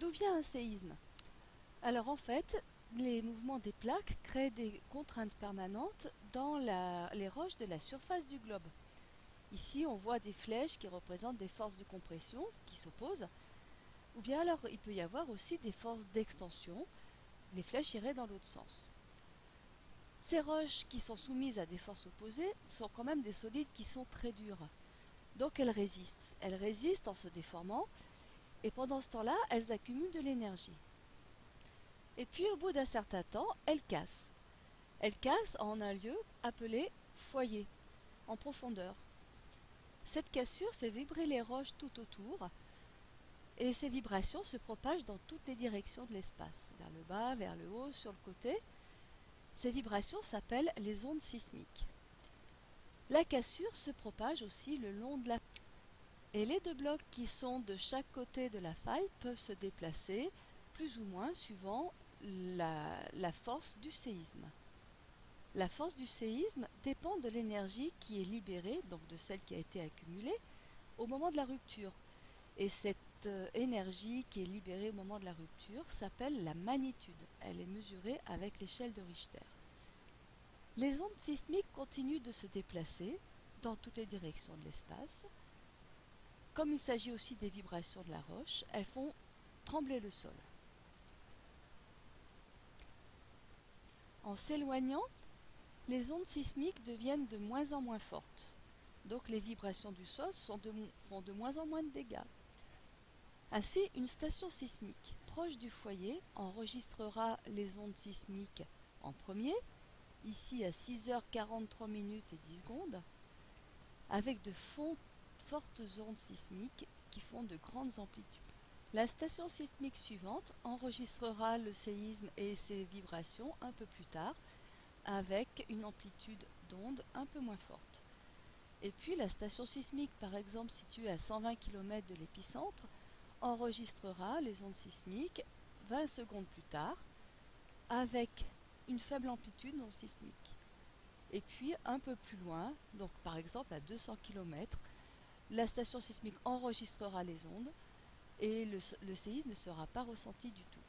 D'où vient un séisme? Alors en fait, les mouvements des plaques créent des contraintes permanentes dans les roches de la surface du globe. Ici, on voit des flèches qui représentent des forces de compression qui s'opposent, ou bien alors il peut y avoir aussi des forces d'extension, les flèches iraient dans l'autre sens. Ces roches qui sont soumises à des forces opposées sont quand même des solides qui sont très durs. Donc elles résistent. Elles résistent en se déformant et pendant ce temps-là, elles accumulent de l'énergie. Et puis au bout d'un certain temps, elles cassent. Elles cassent en un lieu appelé foyer, en profondeur. Cette cassure fait vibrer les roches tout autour et ces vibrations se propagent dans toutes les directions de l'espace, vers le bas, vers le haut, sur le côté. Ces vibrations s'appellent les ondes sismiques. La cassure se propage aussi le long de la faille. Et les deux blocs qui sont de chaque côté de la faille peuvent se déplacer plus ou moins suivant la force du séisme. La force du séisme dépend de l'énergie qui est libérée, donc de celle qui a été accumulée, au moment de la rupture. Et cette énergie qui est libérée au moment de la rupture s'appelle la magnitude. Elle est mesurée avec l'échelle de Richter. Les ondes sismiques continuent de se déplacer dans toutes les directions de l'espace. Comme il s'agit aussi des vibrations de la roche, elles font trembler le sol. En s'éloignant, les ondes sismiques deviennent de moins en moins fortes. Donc les vibrations du sol font de moins en moins de dégâts. Ainsi, une station sismique proche du foyer enregistrera les ondes sismiques en premier, ici à 6h43 minutes et 10 secondes, avec de fortes ondes sismiques qui font de grandes amplitudes. La station sismique suivante enregistrera le séisme et ses vibrations un peu plus tard, avec une amplitude d'onde un peu moins forte. Et puis la station sismique, par exemple située à 120 km de l'épicentre, enregistrera les ondes sismiques 20 secondes plus tard, avec une faible amplitude non sismique. Et puis un peu plus loin, donc par exemple à 200 km, la station sismique enregistrera les ondes et le séisme ne sera pas ressenti du tout.